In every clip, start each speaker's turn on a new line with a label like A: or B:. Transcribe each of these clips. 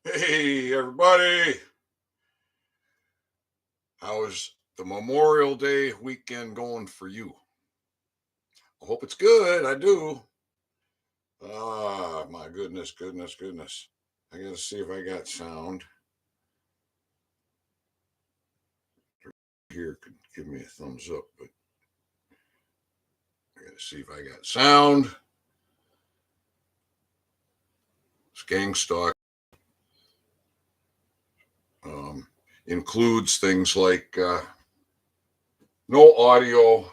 A: Hey, everybody. How is the Memorial Day weekend going for you? I hope it's good. I do. Ah, my goodness, goodness, goodness. I got to see if I got sound. Here could give me a thumbs up, but I got to see if I got sound. This gang stalk um, includes things like no audio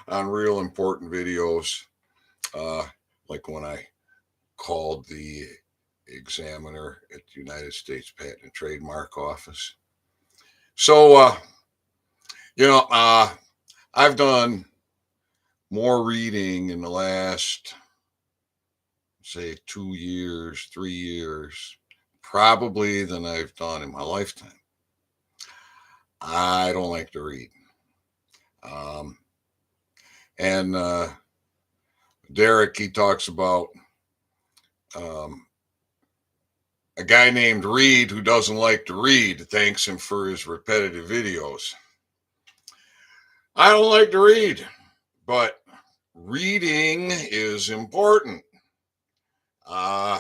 A: on real important videos, uh, like when I called the examiner at the United States Patent and Trademark Office. So, you know, I've done more reading in the last, say, 2 years, 3 years, probably than I've done in my lifetime. I don't like to read. Um, and Derek, he talks about um, a guy named Reed who doesn't like to read, thanks him for his repetitive videos. I don't like to read, but reading is important. Uh,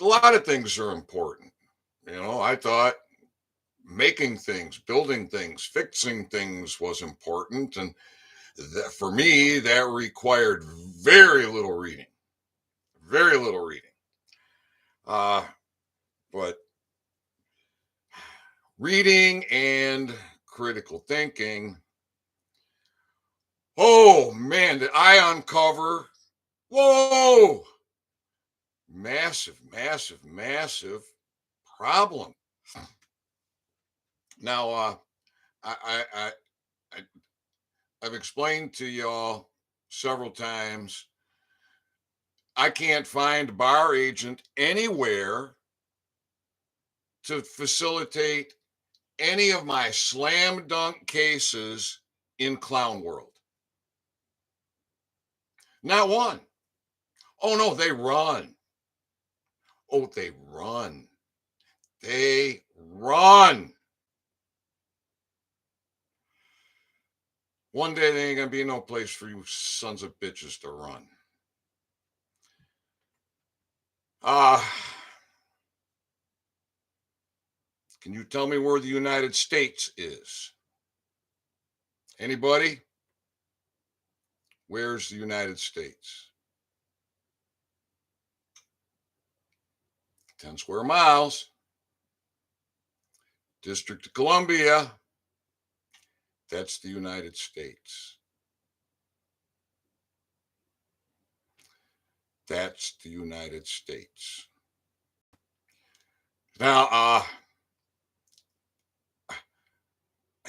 A: a lot of things are important. I thought making things, building things, fixing things was important. And for me, that required very little reading, very little reading. Uh, but reading and critical thinking, oh man, did I uncover, whoa, massive, massive, massive problem. Now, I I've explained to y'all several times. I can't find a bar agent anywhere to facilitate any of my slam dunk cases in Clown World. Not one. Oh no, they run. Oh, they run. They run. One day there ain't gonna be no place for you sons of bitches to run. Can you tell me where the United States is? Anybody? Where's the United States? 10 square miles. District of Columbia. That's the United States. That's the United States. Now, I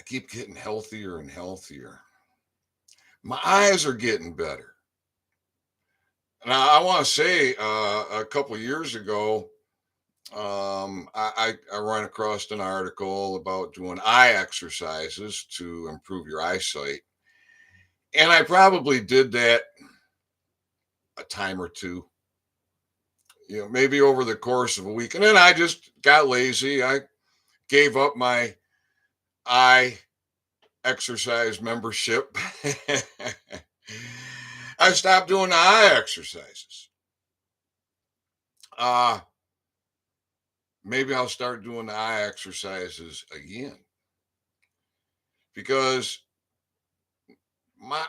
A: keep getting healthier and healthier. My eyes are getting better. Now, I want to say a couple years ago, I ran across an article about doing eye exercises to improve your eyesight. And I probably did that a time or two, maybe over the course of a week. And then I just got lazy. I gave up my eye exercise membership. I stopped doing the eye exercises. Uh, Maybe I'll start doing the eye exercises again because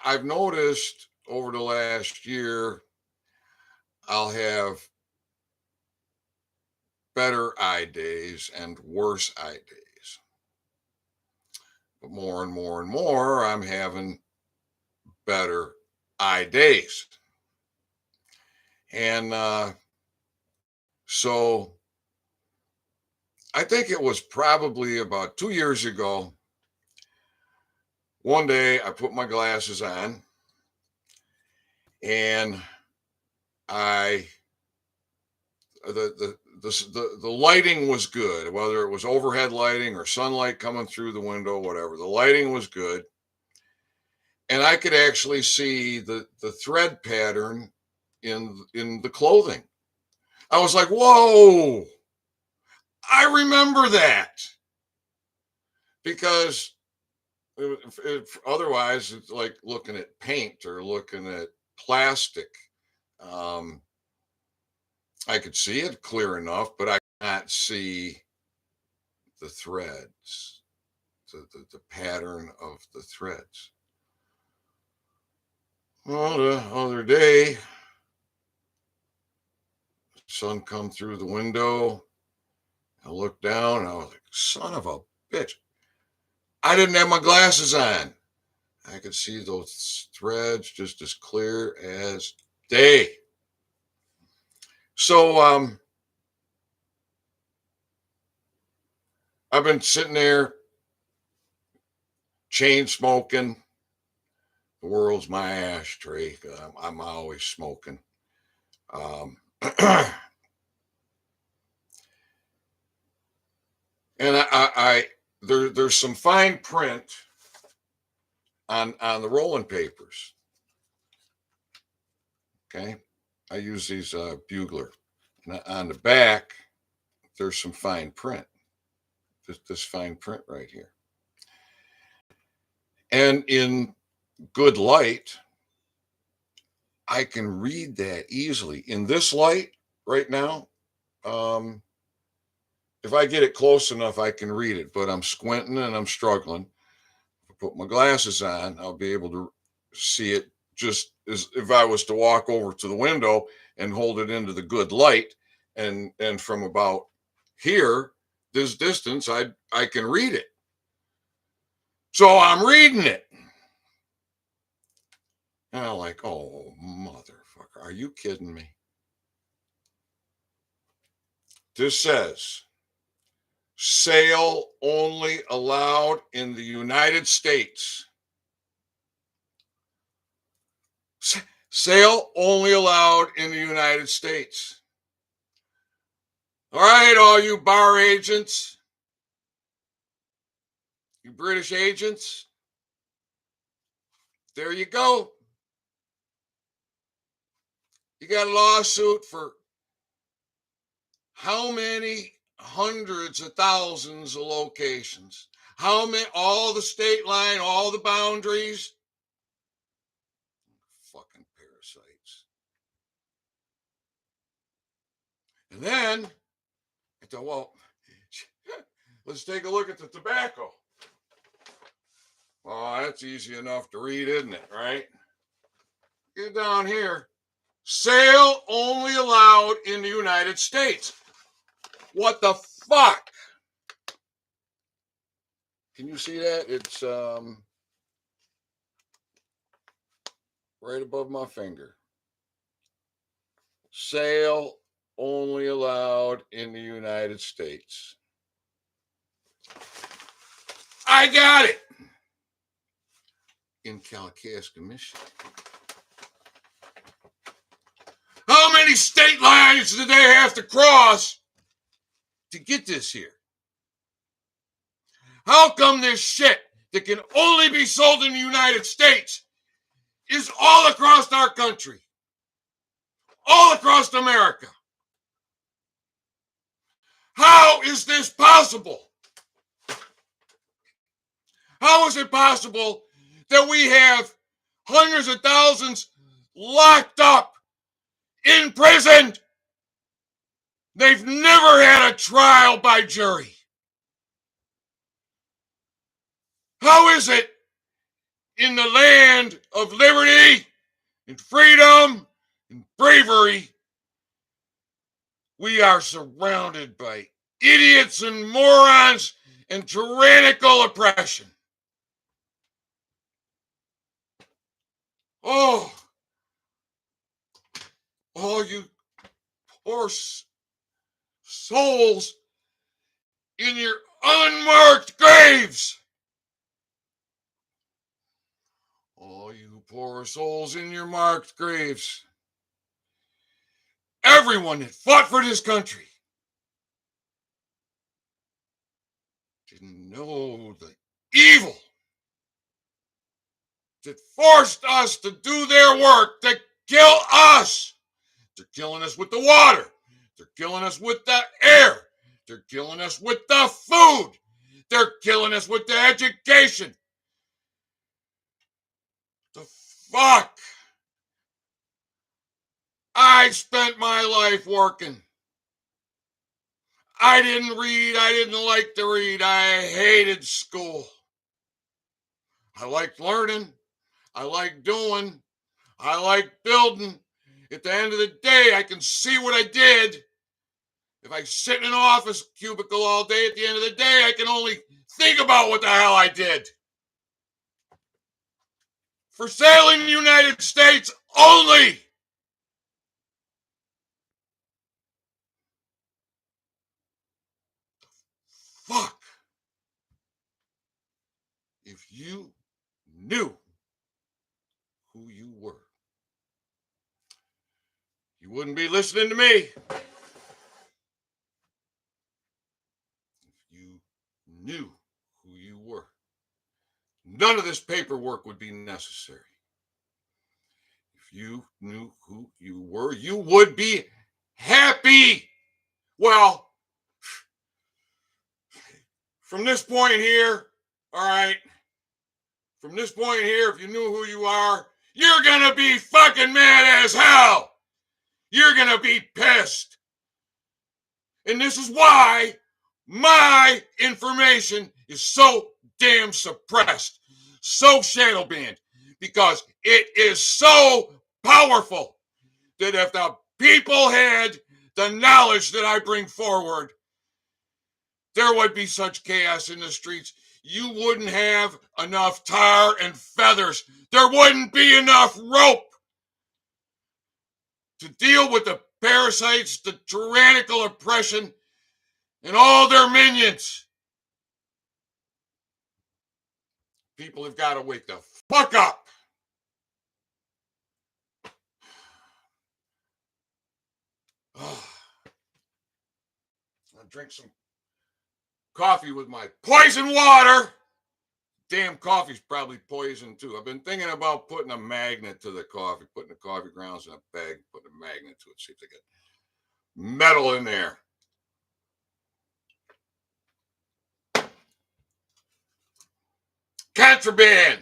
A: I've noticed over the last year I'll have better eye days and worse eye days. But more and more and more, I'm having better eye days. And so I think it was probably about 2 years ago. One day I put my glasses on and I the lighting was good, whether it was overhead lighting or sunlight coming through the window, whatever. The lighting was good, and I could actually see the thread pattern in the clothing. I was like, "Whoa!" I remember that because otherwise it's like looking at paint or looking at plastic. Um, I could see it clear enough, but I cannot see the threads, the pattern of the threads. Well, the other day, sun come through the window. I looked down and I was like, son of a bitch. I didn't have my glasses on. I could see those threads just as clear as day. So I've been sitting there chain smoking. The world's my ashtray. I'm always smoking. And there's some fine print on the rolling papers. Okay, I use these Bugler. And on the back, there's some fine print. This fine print right here. And in good light, I can read that easily. In this light right now, if I get it close enough, I can read it, but I'm squinting and I'm struggling. If I put my glasses on, I'll be able to see it just as if I was to walk over to the window and hold it into the good light. And from about here, this distance, I can read it. So I'm reading it. And I'm like, oh, motherfucker, are you kidding me? This says, sale only allowed in the United States. Sale only allowed in the United States. All right, all you bar agents, you British agents, there you go. You got a lawsuit for how many hundreds of thousands of locations? How many, all the state line, all the boundaries? Fucking parasites. And then I thought, well, let's take a look at the tobacco. Oh, that's easy enough to read, isn't it? Right? Get down here. Sale only allowed in the United States. What the fuck? Can you see that? It's right above my finger. Sale only allowed in the United States. I got it. In Kalkaska, Michigan. How many state lines did they have to cross to get this here? How come this shit that can only be sold in the United States is all across our country? All across America? How is this possible? How is it possible that we have hundreds of thousands locked up, imprisoned? They've never had a trial by jury. How is it in the land of liberty and freedom and bravery, we are surrounded by idiots and morons and tyrannical oppression? Oh, all you poor souls in your unmarked graves. All you poor souls in your marked graves. Everyone that fought for this country didn't know the evil that forced us to do their work, to kill us. They're killing us with the water. They're killing us with the air. They're killing us with the food. They're killing us with the education. The fuck? I spent my life working. I didn't read. I didn't like to read. I hated school. I liked learning. I liked doing. I liked building. At the end of the day, I can see what I did. If I sit in an office cubicle all day, at the end of the day, I can only think about what the hell I did. For sale in the United States only. Fuck. If you knew who you were, you wouldn't be listening to me. If you knew who you were, none of this paperwork would be necessary. If you knew who you were, you would be happy. Well, from this point here, all right, from this point here, if you knew who you are, you're going to be fucking mad as hell. You're going to be pissed. And this is why my information is so damn suppressed, so shadow banned, because it is so powerful that if the people had the knowledge that I bring forward, there would be such chaos in the streets. You wouldn't have enough tar and feathers. There wouldn't be enough rope to deal with the parasites, the tyrannical oppression, and all their minions. People have got to wake the fuck up. I'll drink some coffee with my poison water. Damn coffee's probably poison too. I've been thinking about putting a magnet to the coffee, putting the coffee grounds in a bag, putting a magnet to it, see if they get metal in there. Contraband.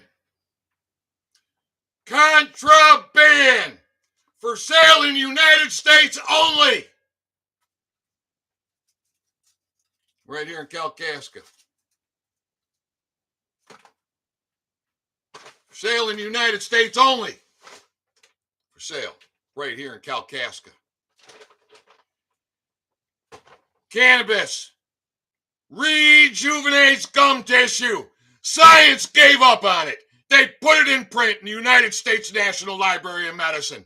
A: Contraband. For sale in the United States only. Right here in Kalkaska. For sale in the United States only. For sale. Right here in Kalkaska. Cannabis. Rejuvenates gum tissue. Science gave up on it. They put it in print in the United States National Library of Medicine.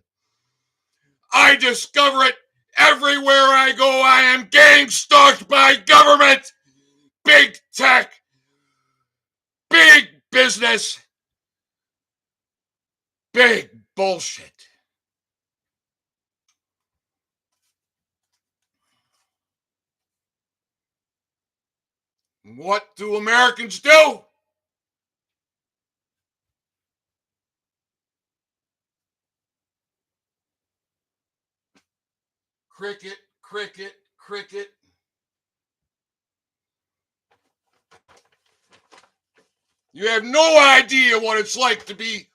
A: I discover it everywhere I go. I am gang stalked by government, big tech, big business, big bullshit. What do Americans do? Cricket, cricket, cricket. You have no idea what it's like to be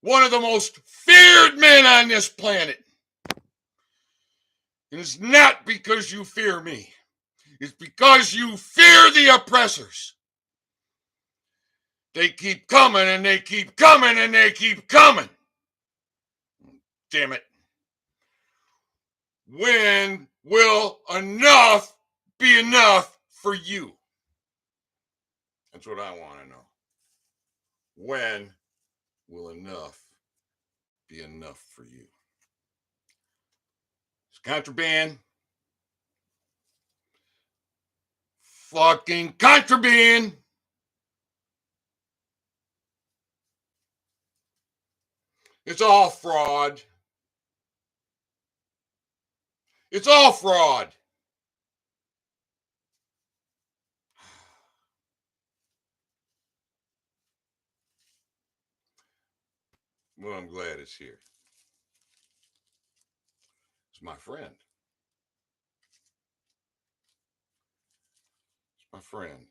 A: one of the most feared men on this planet. And it's not because you fear me. It's because you fear the oppressors. They keep coming and they keep coming and they keep coming. Damn it. When will enough be enough for you? That's what I want to know. When will enough be enough for you? It's contraband. Fucking contraband. It's all fraud. It's all fraud. Well, I'm glad it's here. It's my friend. my friend.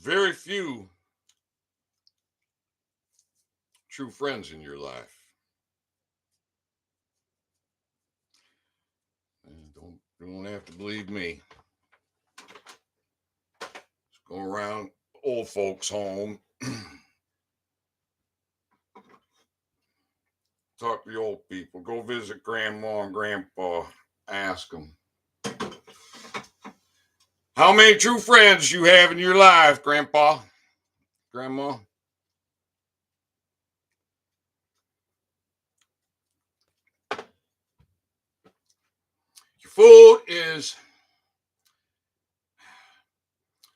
A: Very few true friends in your life. And don't have to believe me. Just go around old folks' home. Talk to the old people. Go visit grandma and grandpa. Ask them, how many true friends you have in your life, grandpa, grandma? Your food is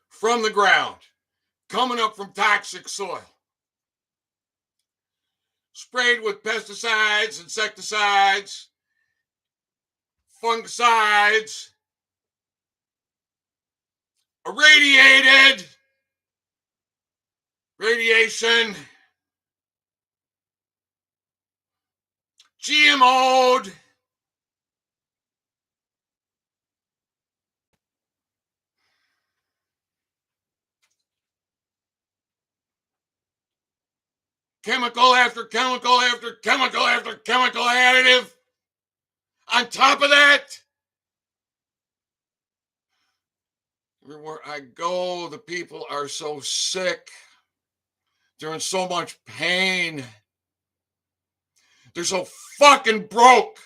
A: from the ground, coming up from toxic soil, sprayed with pesticides, insecticides, fungicides, irradiated, radiation, GMO'd. Chemical after chemical after chemical after chemical additive. On top of that, everywhere I go, the people are so sick. They're in so much pain. They're so fucking broke.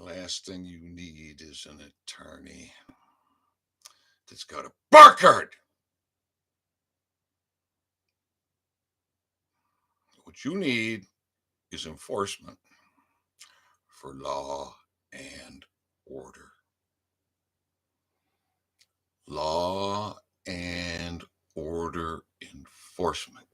A: Last thing you need is an attorney that's got a bar card. What you need is enforcement for law and order. Law and order enforcement.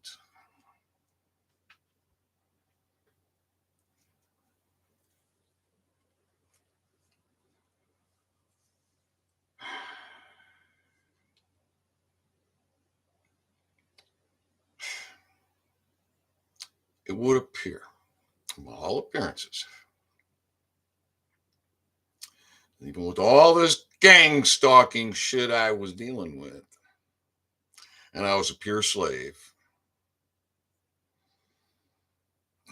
A: It would appear, from all appearances, even with all this gang stalking shit I was dealing with, and I was a pure slave.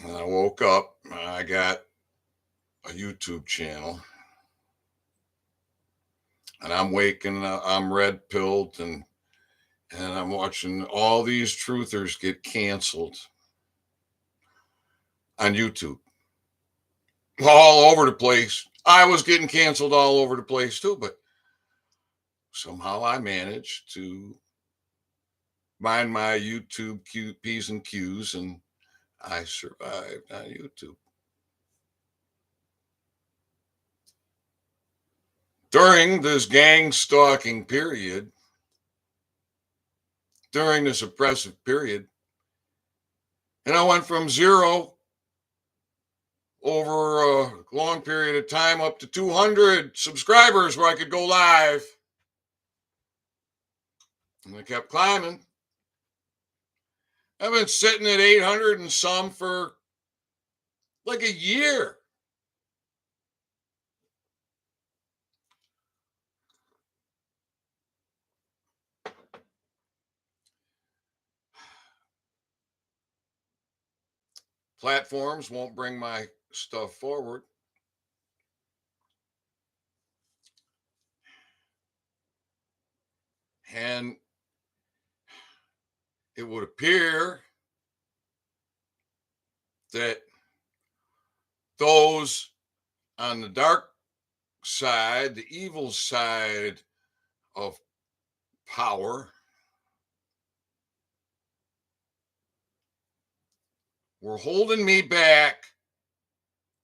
A: And I woke up, I got a YouTube channel, and I'm waking up, I'm red pilled, and I'm watching all these truthers get canceled on YouTube. All over the place. I was getting canceled all over the place too, but somehow I managed to mind my YouTube P's and Q's, and I survived on YouTube. During this gang stalking period, during this oppressive period, and I went from zero over a long period of time up to 200 subscribers where I could go live. And I kept climbing. I've been sitting at 800 and some for like a year. Platforms won't bring my stuff forward. And it would appear that those on the dark side, the evil side of power, were holding me back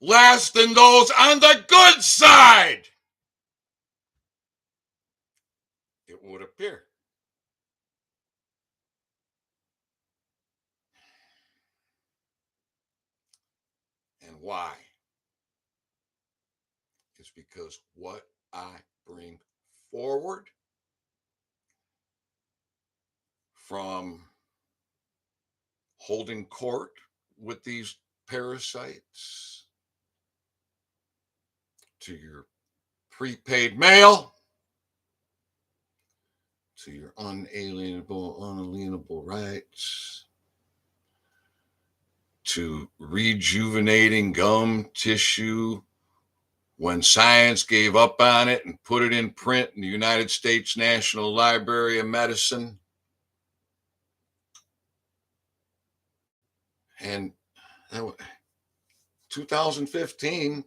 A: less than those on the good side. It would appear. And why? It's because what I bring forward from holding court with these parasites to your prepaid mail to your unalienable rights to rejuvenating gum tissue when science gave up on it and put it in print in the United States National Library of Medicine. And 2015,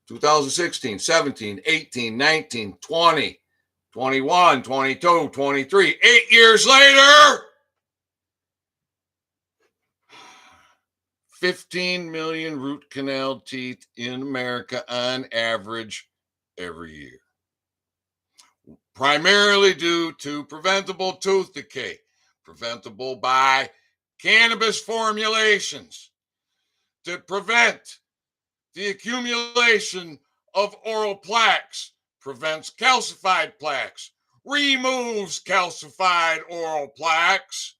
A: 2016, 17, 18, 19, 20, 21, 22, 23, 8 years later, 15 million root canal teeth in America on average every year. Primarily due to preventable tooth decay, preventable by cannabis formulations to prevent the accumulation of oral plaques, prevents calcified plaques, removes calcified oral plaques,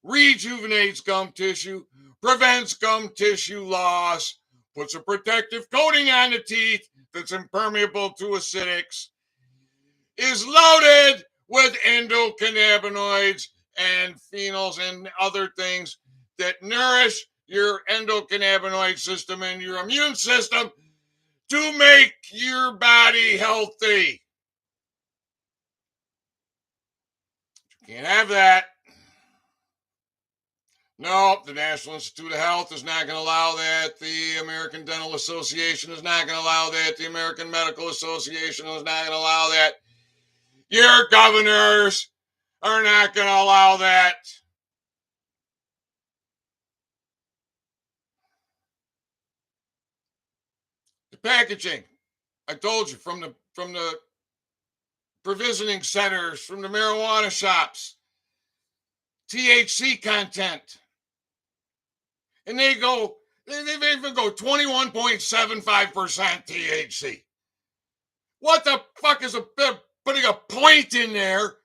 A: rejuvenates gum tissue, prevents gum tissue loss, puts a protective coating on the teeth that's impermeable to acidics, is loaded with endocannabinoids and phenols and other things that nourish your endocannabinoid system and your immune system to make your body healthy. You can't have that. No, the National Institute of Health is not going to allow that. The American Dental Association is not going to allow that. The American Medical Association is not going to allow that. Your governors are not going to allow that. The packaging, I told you, from the provisioning centers, from the marijuana shops, THC content. And they even go 21.75% THC. What the fuck is putting a point in there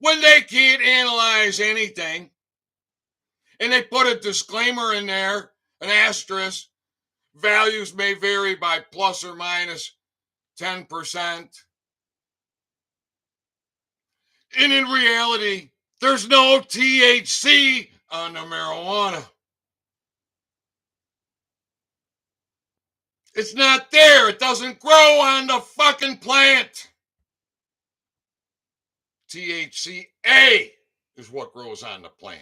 A: when they can't analyze anything? And they put a disclaimer in there, an asterisk. Values may vary by plus or minus 10%. And in reality, there's no THC on the marijuana. It's not there. It doesn't grow on the fucking plant. THCA is what grows on the plant.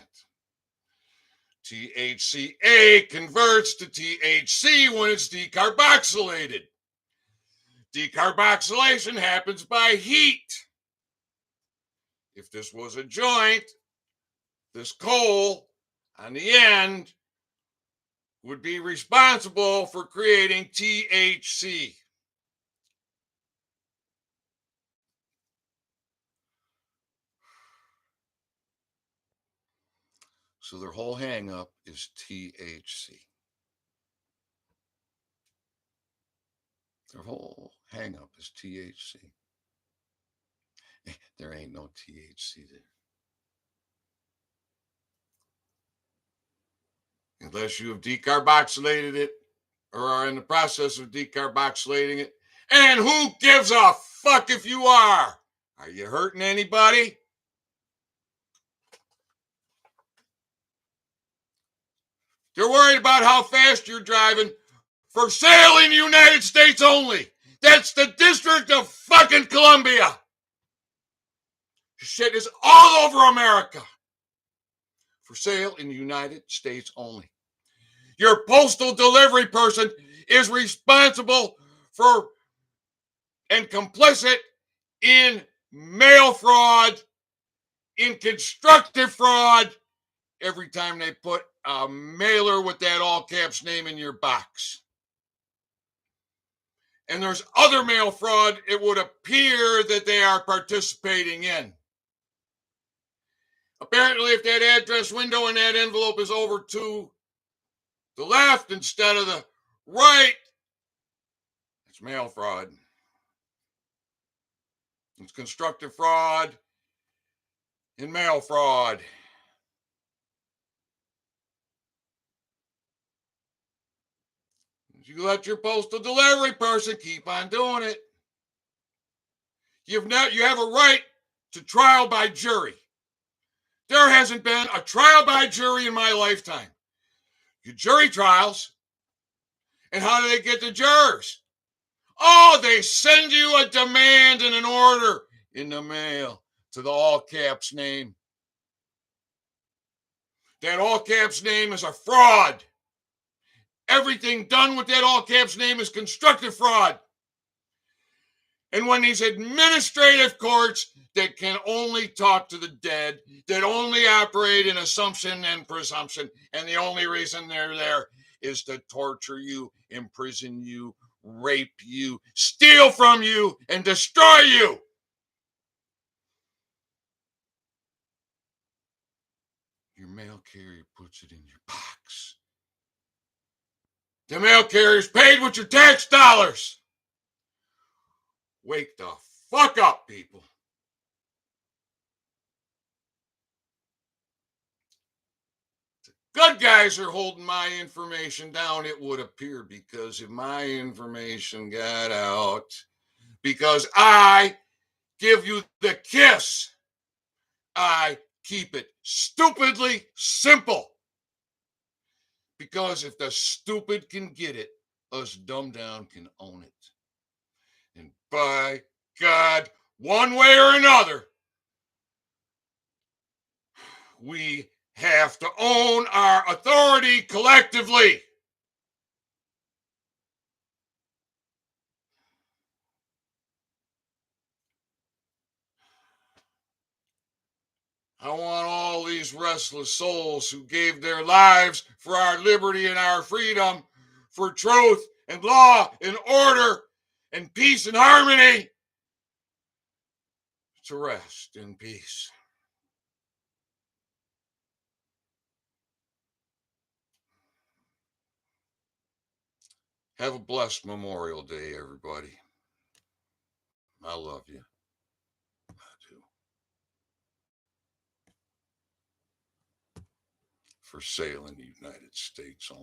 A: THCA converts to THC when it's decarboxylated. Decarboxylation happens by heat. If this was a joint, this coal on the end would be responsible for creating THC. So their whole hang up is THC. Their whole hang up is THC. There ain't no THC there. Unless you have decarboxylated it or are in the process of decarboxylating it. And who gives a fuck if you are? Are you hurting anybody? They're worried about how fast you're driving. For sale in the United States only. That's the District of fucking Columbia. Shit is all over America. For sale in the United States only. Your postal delivery person is responsible for and complicit in mail fraud, in constructive fraud, every time they put a mailer with that all caps name in your box. And there's other mail fraud it would appear that they are participating in. Apparently, if that address window in that envelope is over to the left instead of the right, it's mail fraud. It's constructive fraud. in mail fraud. You let your postal delivery person keep on doing it. You have a right to trial by jury. There hasn't been a trial by jury in my lifetime. Your jury trials, and how do they get the jurors? Oh, they send you a demand and an order in the mail to the all caps name. That all caps name is a fraud. Everything done with that all caps name is constructive fraud. And when these administrative courts that can only talk to the dead, that only operate in assumption and presumption, and the only reason they're there is to torture you, imprison you, rape you, steal from you, and destroy you. Your mail carrier puts it in your box. The mail carrier's paid with your tax dollars. Wake the fuck up, people. Good guys are holding my information down, it would appear, because if my information got out, because I give you the kiss, I keep it stupidly simple. Because if the stupid can get it, us dumb down can own it. And by God, one way or another, we have to own our authority collectively. I want all these restless souls who gave their lives for our liberty and our freedom, for truth and law and order and peace and harmony, to rest in peace. Have a blessed Memorial Day, everybody. I love you. I do. For sale in the United States only.